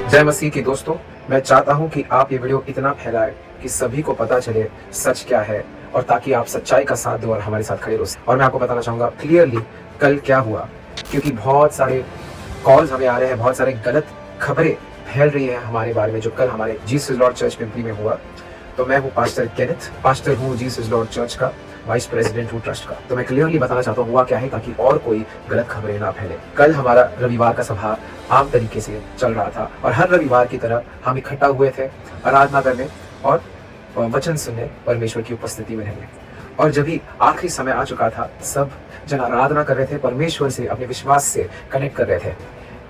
जय मसीह की दोस्तों, मैं चाहता हूं कि आप ये वीडियो इतना फैलाएं कि सभी को पता चले सच क्या है और ताकि आप सच्चाई का साथ दो और हमारे साथ खड़े रहो। और मैं आपको बताना चाहूंगा क्लियरली कल क्या हुआ, क्योंकि बहुत सारे कॉल्स हमें आ रहे हैं, बहुत सारे गलत खबरें फैल रही है हमारे बारे में जो कल हमारे जीसस लॉर्ड चर्च पिंपरी में हुआ। तो मैं हूँ पास्टर केनेथ, पास्टर हूँ जीसस लॉर्ड चर्च का, वाइस प्रेसिडेंट हूँ ट्रस्ट का। तो मैं क्लियरली बताना चाहता हूँ हुआ क्या है ताकि और कोई गलत खबरें ना फैले। कल हमारा रविवार का सभा आम तरीके से चल रहा था और हर रविवार की तरह हम इकट्ठा हुए थे आराधना करने और वचन सुनने, परमेश्वर की उपस्थिति में रहने। और जब भी आखिरी समय आ चुका था, सब जन आराधना कर रहे थे, परमेश्वर से अपने विश्वास से कनेक्ट कर रहे थे।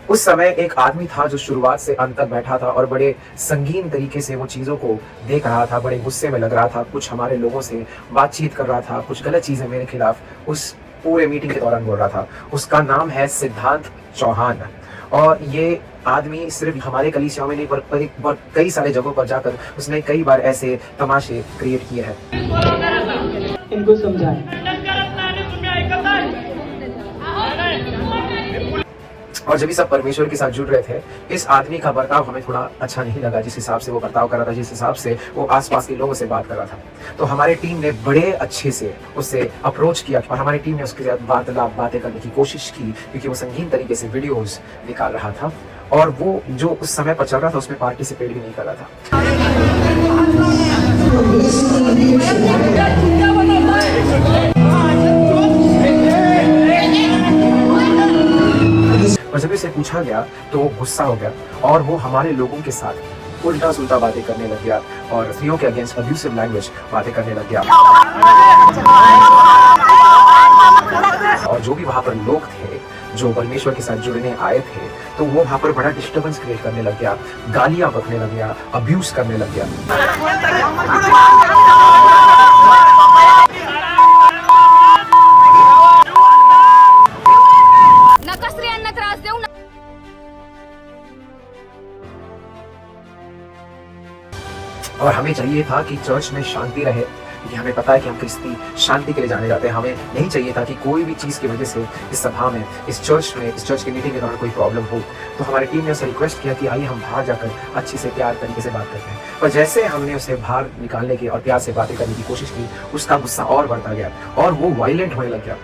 उस समय एक आदमी था जो शुरुआत से अंत तक बैठा था और बड़े संगीन तरीके से वो चीज़ों को देख रहा था, बड़े गुस्से में लग रहा था, कुछ हमारे लोगों से बातचीत कर रहा था, कुछ गलत चीज़ें मेरे खिलाफ उस पूरे मीटिंग के दौरान बोल रहा था। उसका नाम है सिद्धांत चौहान। और ये आदमी सिर्फ हमारे कलीसियाओं में नहीं पर कई सारे जगहों पर जाकर उसने कई बार ऐसे तमाशे क्रिएट किए हैं। इनको समझाएं। और जब भी सब परमेश्वर के साथ जुड़ रहे थे, इस आदमी का बर्ताव हमें थोड़ा अच्छा नहीं लगा, जिस हिसाब से वो बर्ताव कर रहा था, जिस हिसाब से वो आसपास के लोगों से बात कर रहा था। तो हमारे टीम ने बड़े अच्छे से उससे अप्रोच किया और हमारी टीम ने उसके साथ वार्तालाप, बातें करने की कोशिश की, क्योंकि वो संगीन तरीके से वीडियोस निकाल रहा था और वो जो उस समय पर चल रहा था उसमें पार्टिसिपेट भी नहीं कर रहा था। और जब इसे पूछा गया तो वो गुस्सा हो गया और वो हमारे लोगों के साथ उल्टा सुल्टा बातें करने लग गया और स्त्रियों के अगेंस्ट अब्यूसिव लैंग्वेज बातें करने लग गया। और जो भी वहां पर लोग थे जो परमेश्वर के साथ जुड़ने आए थे, तो वो वहां पर बड़ा डिस्टर्बेंस क्रिएट करने लग गया, गालियां बकने लग गया, अब्यूज करने लग गया। और हमें चाहिए था कि चर्च में शांति रहे, क्योंकि हमें पता है कि हम क्रिस्ती शांति के लिए जाने जाते हैं। हमें नहीं चाहिए था कि कोई भी चीज़ की वजह से इस सभा में, इस चर्च की मीटिंग के दौरान कोई प्रॉब्लम हो। तो हमारी टीम ने उसे रिक्वेस्ट किया कि आइए हम बाहर जाकर अच्छे से प्यार तरीके से बात करते हैं। पर जैसे हमने उसे बाहर निकालने की और प्यार से बातें करने की कोशिश की, उसका गुस्सा और बढ़ता गया और वो वायलेंट होने लग गया।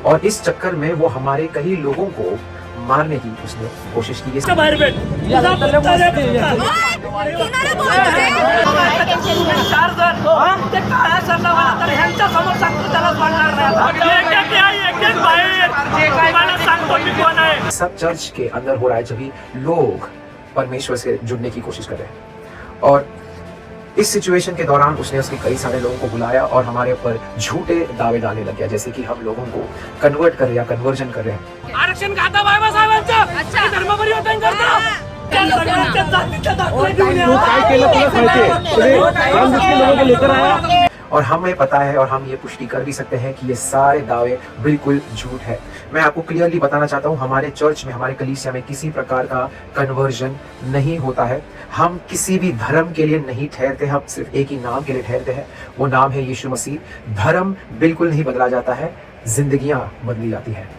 और इस चक्कर में वो हमारे कई लोगों को मारने की उसने कोशिश की। सब चर्च के अंदर हो रहा है जब भी लोग परमेश्वर से जुड़ने की कोशिश कर रहे हैं। और इस सिचुएशन के दौरान उसने उसके कई सारे लोगों को बुलाया और हमारे ऊपर झूठे दावे डालने लग गया, जैसे कि हम लोगों को कन्वर्ट कर रहे हैं, कन्वर्जन कर रहे हैं। आरक्षण खाता बाबासाहेबांचं धर्म परिवर्तन करता और हमें पता है और हम ये पुष्टि कर भी सकते हैं कि ये सारे दावे बिल्कुल झूठ है। मैं आपको क्लियरली बताना चाहता हूँ, हमारे चर्च में, हमारे कलीसिया में किसी प्रकार का कन्वर्जन नहीं होता है। हम किसी भी धर्म के लिए नहीं ठहरते, हम सिर्फ एक ही नाम के लिए ठहरते हैं, वो नाम है यीशु मसीह। धर्म बिल्कुल नहीं बदला जाता है, जिंदगियां बदली जाती हैं।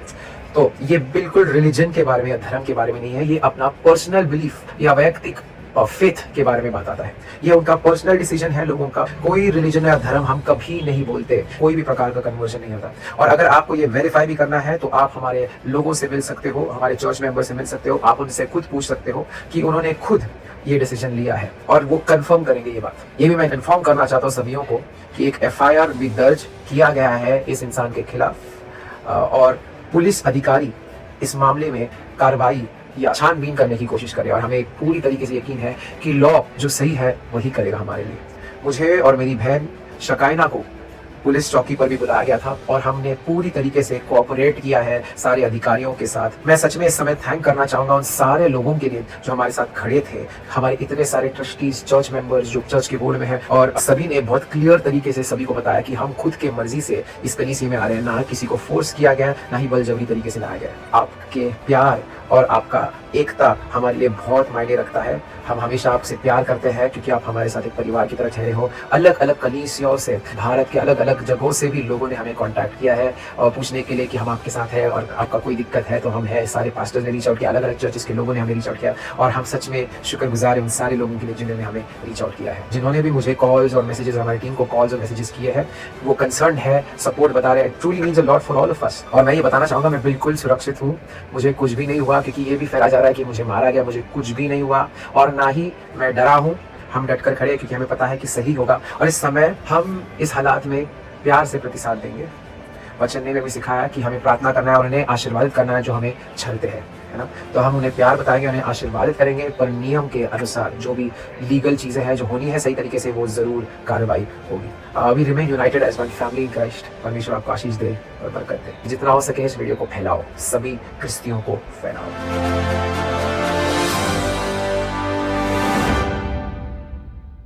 तो ये बिल्कुल रिलीजन के बारे में या धर्म के बारे में नहीं है, ये अपना पर्सनल बिलीफ या वैयक्तिक फेथ के बारे में बताता है। ये उनका पर्सनल डिसीजन है लोगों का। कोई रिलीजन या धर्म हम कभी नहीं बोलते, कोई भी प्रकार का कन्वर्जन नहीं होता। और अगर आपको ये वेरीफाई भी करना है तो आप हमारे लोगों से मिल सकते हो, हमारे चर्च मेंबर से मिल सकते हो। आप उनसे खुद पूछ सकते हो कि उन्होंने खुद ये डिसीजन लिया है और वो कंफर्म करेंगे ये बात। ये भी मैं इन्फॉर्म करना चाहता हूँ सभी को कि एक FIR भी दर्ज किया गया है इस इंसान के खिलाफ और पुलिस अधिकारी इस मामले में कार्रवाई या छानबीन करने की कोशिश करे और हमें पूरी तरीके से यकीन है कि लॉ जो सही है वही करेगा हमारे लिए। मुझे और मेरी बहन शकाइना को पुलिस चौकी पर भी बुलाया गया था और हमने पूरी तरीके से कोऑपरेट किया है सारे अधिकारियों के साथ। मैं सच में इस समय थैंक करना चाहूंगा उन सारे लोगों के लिए जो हमारे साथ खड़े थे, हमारे इतने सारे ट्रस्टीज, चर्च मेंबर्स जो चर्च के बोर्ड में हैं, और सभी ने बहुत क्लियर तरीके से सभी को बताया कि हम खुद के मर्जी से इस कलीसिया में आ रहे हैं, ना किसी को फोर्स किया गया, ना ही बलजबरी तरीके से लाया गया। आपके प्यार और आपका एकता हमारे लिए बहुत मायने रखता है। हम हमेशा आपसे प्यार करते हैं क्योंकि आप हमारे साथ एक परिवार की तरह ठहरे हो। अलग अलग कलीसियाओं से, भारत के अलग अलग जगहों से भी लोगों ने हमें कांटेक्ट किया है और पूछने के लिए कि हम आपके साथ हैं और आपका कोई दिक्कत है तो हम है। सारे पास्टर्स ने रीच आउट किया, अलग अलग चर्चेस के लोगों ने हमें रीच आउट किया और हम सच में शुक्रगुजार हैं उन सारे लोगों के लिए जिन्होंने हमें रीच आउट किया है, जिन्होंने भी मुझे कॉल्स और मैसेजेस, हमारी टीम को कॉल्स और मैसेजेस किए हैं। वो कंसर्न है, सपोर्ट बता रहे हैं। Truly means a lot for all of us. और मैं ये बताना चाहूँगा मैं बिल्कुल सुरक्षित हूँ, मुझे कुछ भी नहीं हुआ, क्योंकि ये भी फैला जा रहा है कि मुझे मारा गया। मुझे कुछ भी नहीं हुआ और ना ही मैं डरा हूँ। हम डट कर खड़े हैं क्योंकि हमें पता है कि सही होगा और इस समय हम इस हालात में प्यार से प्रतिसाद देंगे। वचन ने भी सिखाया कि हमें प्रार्थना करना है और उन्हें आशीर्वादित करना है जो हमें छलते हैं, है ना। तो हम उन्हें प्यार बताएंगे, उन्हें आशीर्वादित करेंगे, पर नियम के अनुसार जो भी लीगल चीज़ें हैं जो होनी है सही तरीके से, वो ज़रूर कार्रवाई होगी। We remain united as one family in Christ. परमेश्वर आपको आशीष दे और बरकत दे। जितना हो सके इस वीडियो को फैलाओ, सभी क्रिस्तियों को फैलाओ।